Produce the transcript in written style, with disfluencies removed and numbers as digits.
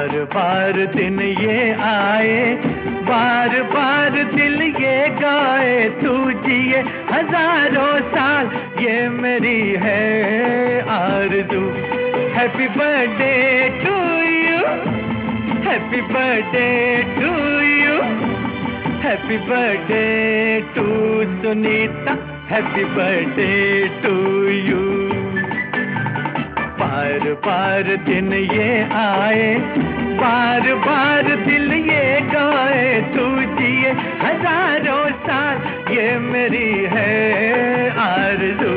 बार बार दिन ये आए, बार बार दिल ये गाए, तू जिए हजारों साल ये मेरी है आरज़ू। Happy birthday to you, happy birthday to you, happy birthday to Sunita, happy birthday to you. बार बार दिन ये आए, बार बार दिल ये गाए, तू जिए हजारों साल ये मेरी है आरज़ू।